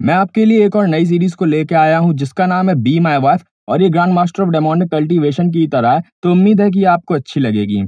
मैं आपके लिए एक और नई सीरीज को लेके आया हूँ जिसका नाम है बी माई वाइफ और ये grand master of demonic cultivation की तरह है, तो उम्मीद है कि आपको अच्छी लगेगी।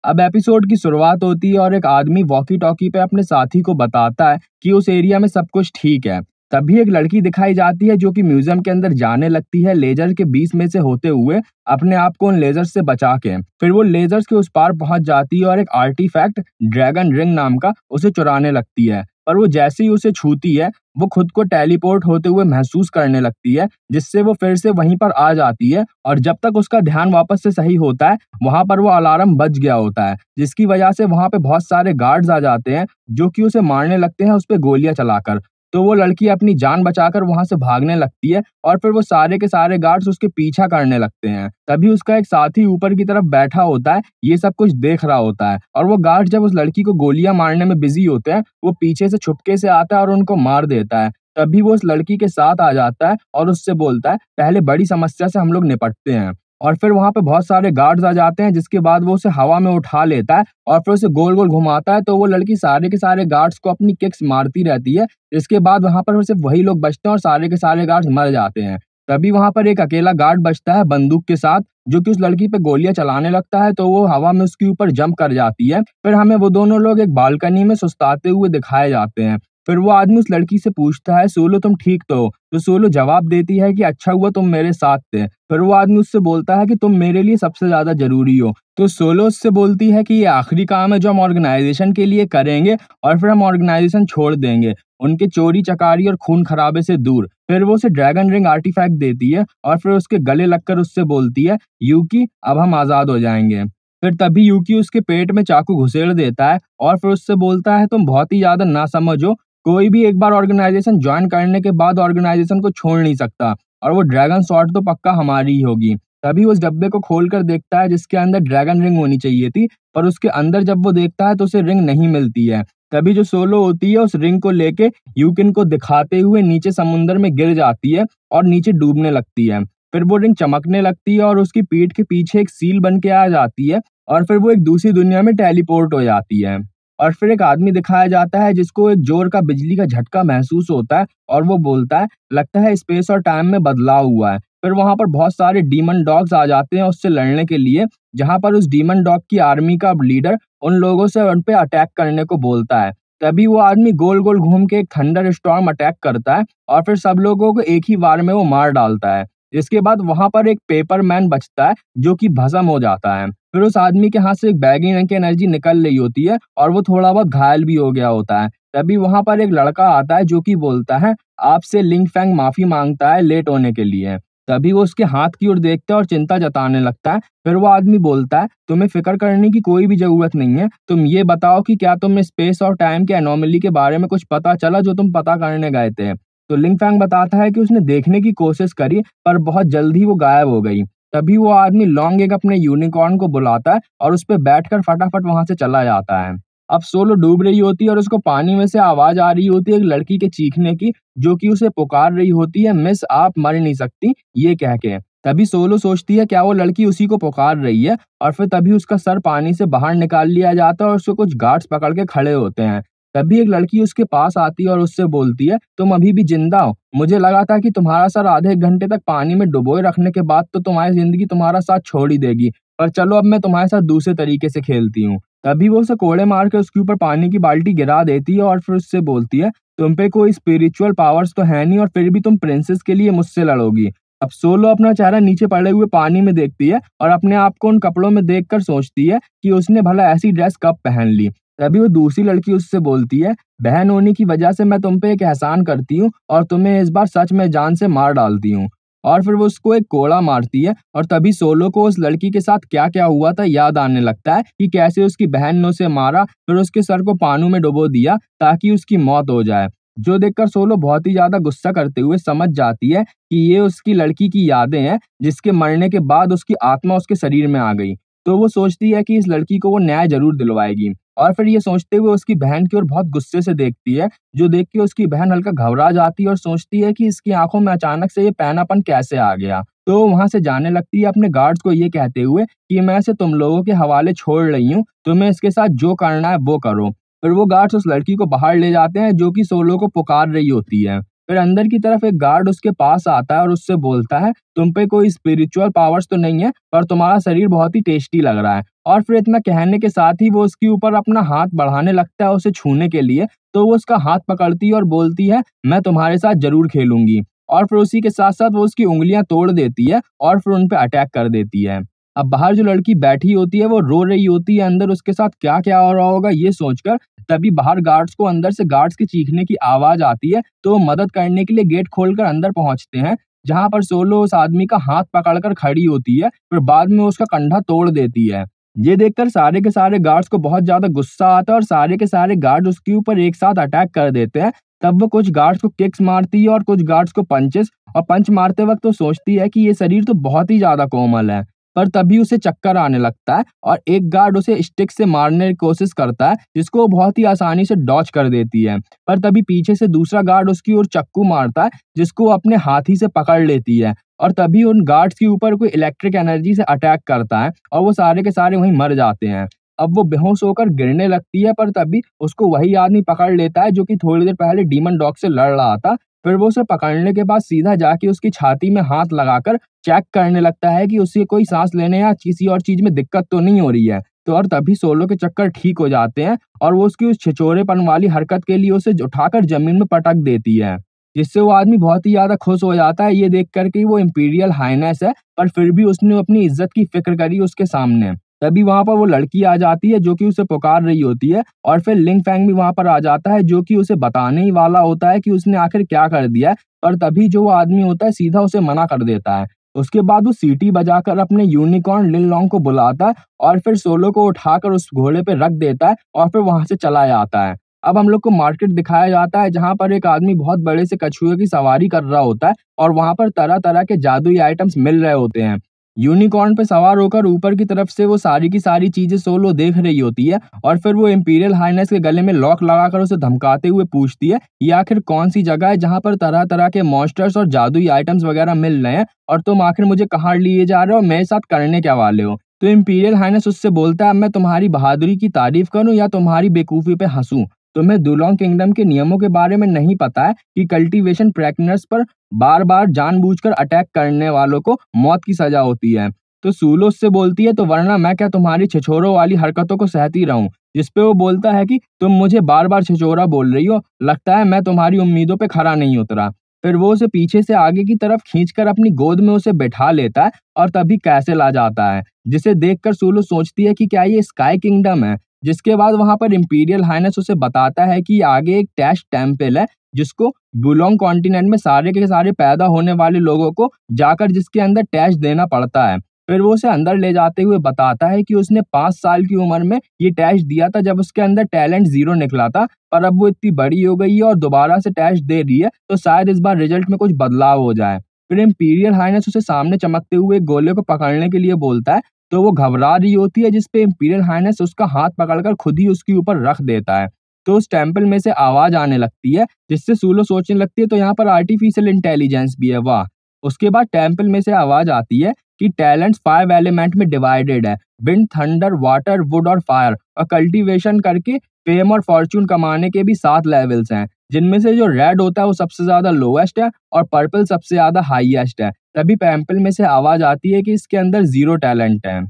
अब एपिसोड की शुरुआत होती है और एक आदमी वॉकी टॉकी पे अपने साथी को बताता है कि उस एरिया में सब कुछ ठीक है। तभी एक लड़की दिखाई जाती है जो कि म्यूजियम के अंदर जाने लगती है लेजर के बीच में से होते हुए, अपने आप को उन लेजर्स से बचा के। फिर वो लेजर्स के उस पार पहुंच जाती है और एक आर्टिफैक्ट ड्रैगन रिंग नाम का उसे चुराने लगती है। पर वो जैसे ही उसे छूती है, वो खुद को टेलीपोर्ट होते हुए महसूस करने लगती है, जिससे वो फिर से वहीं पर आ जाती है। और जब तक उसका ध्यान वापस से सही होता है, वहां पर वो अलार्म बज गया होता है, जिसकी वजह से वहां पे बहुत सारे गार्ड्स आ जाते हैं जो कि उसे मारने लगते हैं उस पे गोलियां चलाकर। तो वो लड़की अपनी जान बचाकर वहां से भागने लगती है और फिर वो सारे के सारे गार्ड्स उसके पीछा करने लगते हैं। तभी उसका एक साथी ऊपर की तरफ बैठा होता है, ये सब कुछ देख रहा होता है, और वो गार्ड जब उस लड़की को गोलियां मारने में बिजी होते हैं, वो पीछे से छुपके से आता है और उनको मार देता है। तभी वो उस लड़की के साथ आ जाता है और उससे बोलता है, पहले बड़ी समस्या से हम लोग निपटते हैं। और फिर वहां पे बहुत सारे गार्ड्स आ जाते हैं, जिसके बाद वो उसे हवा में उठा लेता है और फिर उसे गोल गोल घुमाता है। तो वो लड़की सारे के सारे गार्ड्स को अपनी किक्स मारती रहती है। इसके बाद वहां पर सिर्फ वही लोग बचते हैं और सारे के सारे गार्ड्स मर जाते हैं। तभी वहां पर एक अकेला गार्ड बचता है बंदूक के साथ, जो कि उस लड़की पे गोलियां चलाने लगता है। तो वो हवा में उसके ऊपर जंप कर जाती है। फिर हमें वो दोनों लोग एक बालकनी में सुस्ताते हुए दिखाए जाते हैं। फिर वो आदमी उस लड़की से पूछता है, सोलो तुम ठीक तो हो? तो सोलो जवाब देती है कि अच्छा हुआ तुम मेरे साथ थे। फिर वो आदमी उससे बोलता है कि तुम मेरे लिए सबसे ज्यादा जरूरी हो। तो सोलो उससे बोलती है कि ये आखिरी काम है जो हम ऑर्गेनाइजेशन के लिए करेंगे और फिर हम ऑर्गेनाइजेशन छोड़ देंगे, उनके चोरी चकारी और खून खराबे से दूर। फिर वो उसे ड्रैगन रिंग आर्टिफैक्ट देती है और फिर उसके गले लगकर उससे बोलती है, यूकी अब हम आजाद हो जाएंगे। फिर तभी यूकी उसके पेट में चाकू घुसेड़ देता है और फिर उससे बोलता है, तुम बहुत ही ज्यादा ना समझो, कोई भी एक बार ऑर्गेनाइजेशन ज्वाइन करने के बाद ऑर्गेनाइजेशन को छोड़ नहीं सकता, और वो ड्रैगन स्वॉर्ड तो पक्का हमारी ही होगी। तभी उस डब्बे को खोलकर देखता है जिसके अंदर ड्रैगन रिंग होनी चाहिए थी, पर उसके अंदर जब वो देखता है तो उसे रिंग नहीं मिलती है। तभी जो सोलो होती है उस रिंग को लेके यूकिन को दिखाते हुए नीचे समुंदर में गिर जाती है और नीचे डूबने लगती है। फिर वो रिंग चमकने लगती है और उसकी पीठ के पीछे एक सील बन के आ जाती है और फिर वो एक दूसरी दुनिया में टेलीपोर्ट हो जाती है। और फिर एक आदमी दिखाया जाता है जिसको एक जोर का बिजली का झटका महसूस होता है और वो बोलता है, लगता है स्पेस और टाइम में बदलाव हुआ है। फिर वहां पर बहुत सारे डीमन डॉग्स आ जाते हैं उससे लड़ने के लिए, जहां पर उस डीमन डॉग की आर्मी का लीडर उन लोगों से उन पे अटैक करने को बोलता है। तभी वो आदमी गोल गोल घूम के एक थंडर स्टॉर्म अटैक करता है और फिर सब लोगों को एक ही बार में वो मार डालता है। इसके बाद वहां पर एक पेपर मैन बचता है जो कि भस्म हो जाता है। फिर उस आदमी के हाथ से एक बैगनी रंग की एनर्जी निकल रही होती है और वो थोड़ा बहुत घायल भी हो गया होता है। तभी वहां पर एक लड़का आता है जो कि बोलता है, आपसे लिंग फैंग माफी मांगता है लेट होने के लिए। तभी वो उसके हाथ की ओर देखता है और चिंता जताने लगता है। फिर वो आदमी बोलता है, तुम्हें फिक्र करने की कोई भी जरूरत नहीं है, तुम ये बताओ कि क्या तुम्हें स्पेस और टाइम के एनोमली के बारे में कुछ पता चला जो तुम पता करने गए थे? तो लिंग फैंग बताता है कि उसने देखने की कोशिश करी पर बहुत जल्द ही वो गायब हो गई। तभी वो आदमी लॉन्ग एक अपने यूनिकॉर्न को बुलाता है और उस पे बैठकर फटाफट वहां से चला जाता है। अब सोलो डूब रही होती है और उसको पानी में से आवाज आ रही होती है एक लड़की के चीखने की, जो कि उसे पुकार रही होती है, मिस आप मर नहीं सकती, ये कह के। तभी सोलो सोचती है क्या वो लड़की उसी को पुकार रही है, और फिर तभी उसका सर पानी से बाहर निकाल लिया जाता है और उसको कुछ गार्ड्स पकड़ के खड़े होते हैं। तभी एक लड़की उसके पास आती है और उससे बोलती है, तुम अभी भी जिंदा हो? मुझे लगा था कि तुम्हारा सर आधे एक घंटे तक पानी में डुबोए रखने के बाद तो तुम्हारी जिंदगी तुम्हारा साथ छोड़ ही देगी, पर चलो अब मैं तुम्हारे साथ दूसरे तरीके से खेलती हूँ। तभी वो उसे कोड़े मार के उसके ऊपर पानी की बाल्टी गिरा देती है और फिर उससे बोलती है, तुम पे कोई स्पिरिचुअल पावर्स तो है नहीं और फिर भी तुम प्रिंसेस के लिए मुझसे लड़ोगी। अब सोलो अपना चेहरा नीचे पड़े हुए पानी में देखती है और अपने आप को उन कपड़ों में देखकर सोचती है कि उसने भला ऐसी ड्रेस कब पहन ली। तभी वो दूसरी लड़की उससे बोलती है, बहन होने की वजह से मैं तुम पे एक एहसान करती हूँ और तुम्हें इस बार सच में जान से मार डालती हूँ। और फिर वो उसको एक कोड़ा मारती है और तभी सोलो को उस लड़की के साथ क्या क्या हुआ था याद आने लगता है कि कैसे उसकी बहन ने उसे मारा, फिर उसके सर को पानी में डुबो दिया ताकि उसकी मौत हो जाए। जो देखकर सोलो बहुत ही ज्यादा गुस्सा करते हुए समझ जाती है कि ये उसकी लड़की की यादें हैं, जिसके मरने के बाद उसकी आत्मा उसके शरीर में आ गई। तो वो सोचती है कि इस लड़की को वो न्याय जरूर दिलवाएगी, और फिर ये सोचते हुए उसकी बहन की ओर बहुत गुस्से से देखती है, जो देख के उसकी बहन हल्का घबरा जाती है और सोचती है कि इसकी आंखों में अचानक से ये पैनापन कैसे आ गया। तो वहां से जाने लगती है अपने गार्ड्स को ये कहते हुए कि मैं इसे तुम लोगों के हवाले छोड़ रही हूँ, तुम्हें इसके साथ जो करना है वो करो। फिर वो गार्ड्स उस लड़की को बाहर ले जाते हैं जो कि सोलो को पुकार रही होती है। फिर अंदर की तरफ एक गार्ड उसके पास आता है और उससे बोलता है, तुम पे कोई स्पिरिचुअल पावर्स तो नहीं है, पर तुम्हारा शरीर बहुत ही टेस्टी लग रहा है। और फिर इतना कहने के साथ ही वो उसके ऊपर अपना हाथ बढ़ाने लगता है उसे छूने के लिए, तो वो उसका हाथ पकड़ती है और बोलती है, मैं तुम्हारे साथ जरूर खेलूंगी। और फिर उसी के साथ साथ वो उसकी उंगलियां तोड़ देती है और फिर उन पे अटैक कर देती है। अब बाहर जो लड़की बैठी होती है वो रो रही होती है, अंदर उसके साथ क्या क्या हो रहा होगा ये सोचकर। तभी बाहर गार्ड्स को अंदर से गार्ड्स के चीखने की आवाज आती है, तो वो मदद करने के लिए गेट खोलकर अंदर पहुंचते हैं, जहां पर सोलो उस आदमी का हाथ पकड़कर खड़ी होती है, फिर बाद में उसका कंधा तोड़ देती है। ये देखकर सारे के सारे गार्ड्स को बहुत ज्यादा गुस्सा आता है और सारे के सारे गार्ड उसके ऊपर एक साथ अटैक कर देते हैं। तब वो कुछ गार्ड्स को किक्स मारती है और कुछ गार्ड्स को पंचेस, और पंच मारते वक्त तो सोचती है कि ये शरीर तो बहुत ही ज्यादा कोमल है। पर तभी उसे चक्कर आने लगता है और एक गार्ड उसे स्टिक से मारने की कोशिश करता है, जिसको वो बहुत ही आसानी से डॉच कर देती है। पर तभी पीछे से दूसरा गार्ड उसकी ओर चाकू मारता है, जिसको वो अपने हाथी से पकड़ लेती है। और तभी उन गार्ड्स के ऊपर कोई इलेक्ट्रिक एनर्जी से अटैक करता है और वो सारे के सारे वहीं मर जाते हैं। अब वो बेहोश होकर गिरने लगती है, पर तभी उसको वही आदमी पकड़ लेता है जो कि थोड़ी देर पहले डीमन डॉग से लड़ रहा था। फिर वो उसे पकड़ने के बाद सीधा जाके उसकी छाती में हाथ लगाकर चेक करने लगता है कि उसे कोई सांस लेने या किसी और चीज में दिक्कत तो नहीं हो रही है। तो और तभी सोलो के चक्कर ठीक हो जाते हैं और वो उसकी उस छिछोरेपन वाली हरकत के लिए उसे उठाकर जमीन में पटक देती है, जिससे वो आदमी बहुत ही ज्यादा खुश हो जाता है ये देख कर कि वो इंपीरियल हाइनेस है, पर फिर भी उसने अपनी इज्जत की फिक्र करी उसके सामने। तभी वहां पर वो लड़की आ जाती है जो कि उसे पुकार रही होती है, और फिर लिंग फैंग भी वहां पर आ जाता है जो कि उसे बताने ही वाला होता है कि उसने आखिर क्या कर दिया है। पर तभी जो वो आदमी होता है सीधा उसे मना कर देता है। उसके बाद वो सीटी बजाकर अपने यूनिकॉर्न लिन लॉन्ग को बुलाता है और फिर सोलो को उठाकर उस घोड़े पे रख देता है और फिर वहां से चला जाता है। अब हम लोग को मार्केट दिखाया जाता है जहां पर एक आदमी बहुत बड़े से कछुए की सवारी कर रहा होता है और वहां पर तरह तरह के जादुई आइटम्स मिल रहे होते हैं। यूनिकॉर्न पे सवार होकर ऊपर की तरफ से वो सारी की सारी चीजें सोलो देख रही होती है और फिर वो इंपीरियल हाइनेस के गले में लॉक लगाकर उसे धमकाते हुए पूछती है, ये आखिर कौन सी जगह है जहां पर तरह तरह के मॉन्स्टर्स और जादुई आइटम्स वगैरह मिल रहे हैं, और तुम आखिर मुझे कहाँ लिए जा रहे हो, मेरे साथ करने क्या वाले हो। तो इंपीरियल हाइनेस उससे बोलता है, मैं तुम्हारी बहादुरी की तारीफ करूं या तुम्हारी बेवकूफी पे हंसूं। तुम्हें दुलोंग किंगडम के नियमों के बारे में नहीं पता है कि कल्टीवेशन प्रैक्टिनर्स पर बार बार जानबूझकर अटैक करने वालों को मौत की सजा होती है। तो सूलो उससे बोलती है, तो वरना मैं क्या तुम्हारी छिछोरों वाली हरकतों को सहती रहूं। जिसपे वो बोलता है कि तुम मुझे बार बार छिछोरा बोल रही हो, लगता है मैं तुम्हारी उम्मीदों पे खरा नहीं उतरा। फिर वो उसे पीछे से आगे की तरफ खींचकर अपनी गोद में उसे बैठा लेता है और तभी कैसल आ जाता है, जिसे देखकर सूलो सोचती है कि क्या ये स्काई किंगडम है। जिसके बाद वहां पर इंपीरियल हाइनेस उसे बताता है कि आगे एक टैश टेम्पल है, जिसको बुलोंग कॉन्टिनेंट में सारे के सारे पैदा होने वाले लोगों को जाकर जिसके अंदर टैश देना पड़ता है। फिर वो उसे अंदर ले जाते हुए बताता है कि उसने 5 साल की उम्र में ये टैश दिया था जब उसके अंदर टैलेंट 0 निकला था, पर अब वो इतनी बड़ी हो गई है और दोबारा से टैश दे रही है, तो शायद इस बार रिजल्ट में कुछ बदलाव हो जाए। फिर इंपीरियल हाइनेस उसे सामने चमकते हुए एक गोले को पकड़ने के लिए बोलता है, तो वो घबरा रही होती है, जिसपे इंपीरियल हाइनेस उसका हाथ पकड़कर खुद ही उसके ऊपर रख देता है। तो उस टेम्पल में से आवाज आने लगती है, जिससे सूलो सोचने लगती है तो यहाँ पर आर्टिफिशियल इंटेलिजेंस भी है, वाह। उसके बाद टेम्पल में से आवाज आती है कि टैलेंट्स 5 एलिमेंट में डिवाइडेड है, विंड, थंडर, वाटर, वुड और फायर, और कल्टीवेशन करके फेम और फॉर्च्यून कमाने के भी 7 लेवल्स हैं, जिनमें से जो रेड होता है वो सबसे ज्यादा लोएस्ट है और पर्पल सबसे ज्यादा हाईएस्ट है। तभी टेम्पल में से आवाज आती है कि इसके अंदर 0 टैलेंट है,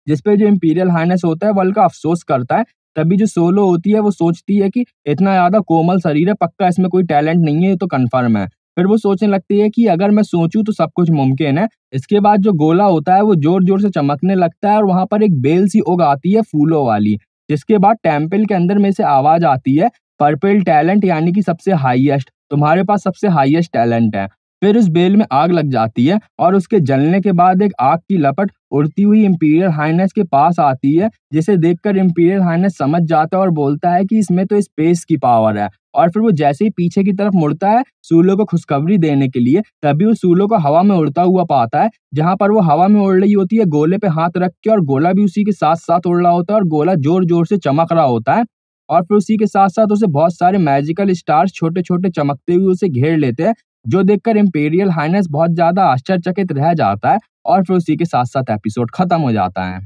जिसपे जो इंपीरियल हाइनेस होता है वो हल्का अफसोस करता है। तभी जो सोलो होती है वो सोचती है कि इतना ज्यादा कोमल शरीर है, पक्का इसमें कोई टैलेंट नहीं है, ये तो कंफर्म है। फिर वो सोचने लगती है कि अगर मैं सोचूं तो सब कुछ मुमकिन है। इसके बाद जो गोला होता है वो जोर जोर से चमकने लगता है और वहां पर एक बेल सी उग आती है फूलों वाली। जिसके बाद टेम्पल के अंदर में से आवाज आती है, पर्पल टैलेंट यानी कि सबसे हाईएस्ट, तुम्हारे पास सबसे हाईएस्ट टैलेंट है। फिर उस बेल में आग लग जाती है और उसके जलने के बाद एक आग की लपट उड़ती हुई इंपीरियल हाइनेस के पास आती है, जिसे देखकर इंपीरियल हाइनेस समझ जाता है और बोलता है कि इसमें तो स्पेस की पावर है। और फिर वो जैसे ही पीछे की तरफ मुड़ता है सूलो को खुशखबरी देने के लिए, तभी वो सूलो को हवा में उड़ता हुआ पाता है, जहां पर वो हवा में उड़ रही होती है गोले पे हाथ रख के, और गोला भी उसी के साथ साथ उड़ रहा होता है और गोला जोर जोर से चमक रहा होता है। और फिर उसी के साथ साथ उसे बहुत सारे मैजिकल स्टार्स छोटे छोटे चमकते हुए उसे घेर लेते हैं, जो देखकर इंपीरियल हाइनेस बहुत ज्यादा आश्चर्यचकित रह जाता है। और फिर उसी के साथ साथ एपिसोड खत्म हो जाता है।